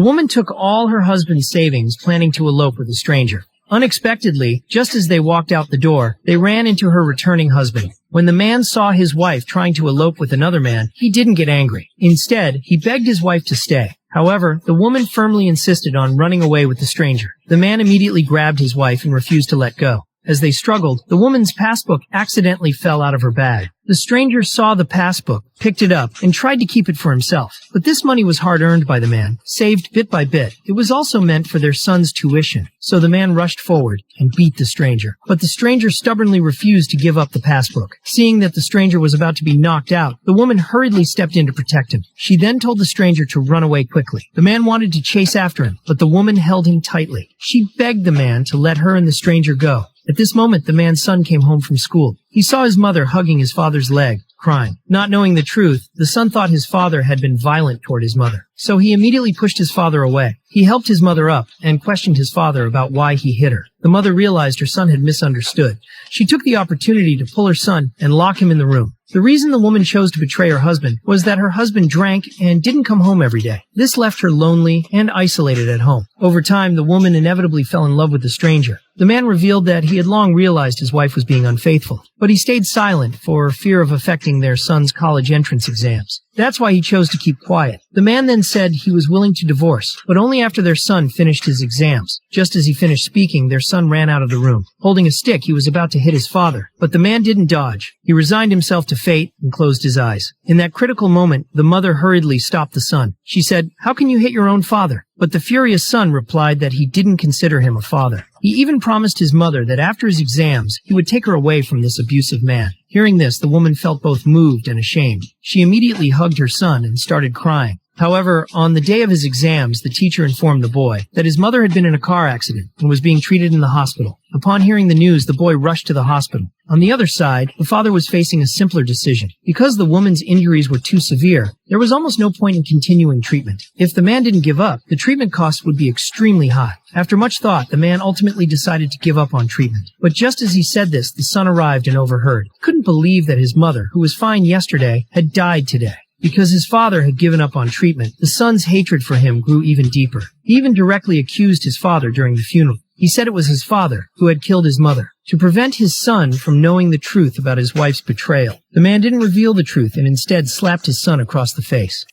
The woman took all her husband's savings, planning to elope with a stranger. Unexpectedly, just as they walked out the door, they ran into her returning husband. When the man saw his wife trying to elope with another man, he didn't get angry. Instead, he begged his wife to stay. However, the woman firmly insisted on running away with the stranger. The man immediately grabbed his wife and refused to let go. As they struggled, the woman's passbook accidentally fell out of her bag. The stranger saw the passbook, picked it up, and tried to keep it for himself. But this money was hard-earned by the man, saved bit by bit. It was also meant for their son's tuition. So the man rushed forward and beat the stranger. But the stranger stubbornly refused to give up the passbook. Seeing that the stranger was about to be knocked out, the woman hurriedly stepped in to protect him. She then told the stranger to run away quickly. The man wanted to chase after him, but the woman held him tightly. She begged the man to let her and the stranger go. At this moment, the man's son came home from school. He saw his mother hugging his father's leg, crying. Not knowing the truth, the son thought his father had been violent toward his mother. So he immediately pushed his father away. He helped his mother up and questioned his father about why he hit her. The mother realized her son had misunderstood. She took the opportunity to pull her son and lock him in the room. The reason the woman chose to betray her husband was that her husband drank and didn't come home every day. This left her lonely and isolated at home. Over time, the woman inevitably fell in love with the stranger. The man revealed that he had long realized his wife was being unfaithful, but he stayed silent for fear of affecting their son's college entrance exams. That's why he chose to keep quiet. The man then said he was willing to divorce, but only after their son finished his exams. Just as he finished speaking, their son ran out of the room. Holding a stick, he was about to hit his father, but the man didn't dodge. He resigned himself to fate and closed his eyes. In that critical moment, the mother hurriedly stopped the son. She said, "How can you hit your own father?" But the furious son replied that he didn't consider him a father. He even promised his mother that after his exams, he would take her away from this abusive man. Hearing this, the woman felt both moved and ashamed. She immediately hugged her son and started crying. However, on the day of his exams, the teacher informed the boy that his mother had been in a car accident and was being treated in the hospital. Upon hearing the news, the boy rushed to the hospital. On the other side, the father was facing a simpler decision. Because the woman's injuries were too severe, there was almost no point in continuing treatment. If the man didn't give up, the treatment costs would be extremely high. After much thought, the man ultimately decided to give up on treatment. But just as he said this, the son arrived and overheard. He couldn't believe that his mother, who was fine yesterday, had died today. Because his father had given up on treatment, the son's hatred for him grew even deeper. He even directly accused his father during the funeral. He said it was his father who had killed his mother. To prevent his son from knowing the truth about his wife's betrayal, the man didn't reveal the truth and instead slapped his son across the face.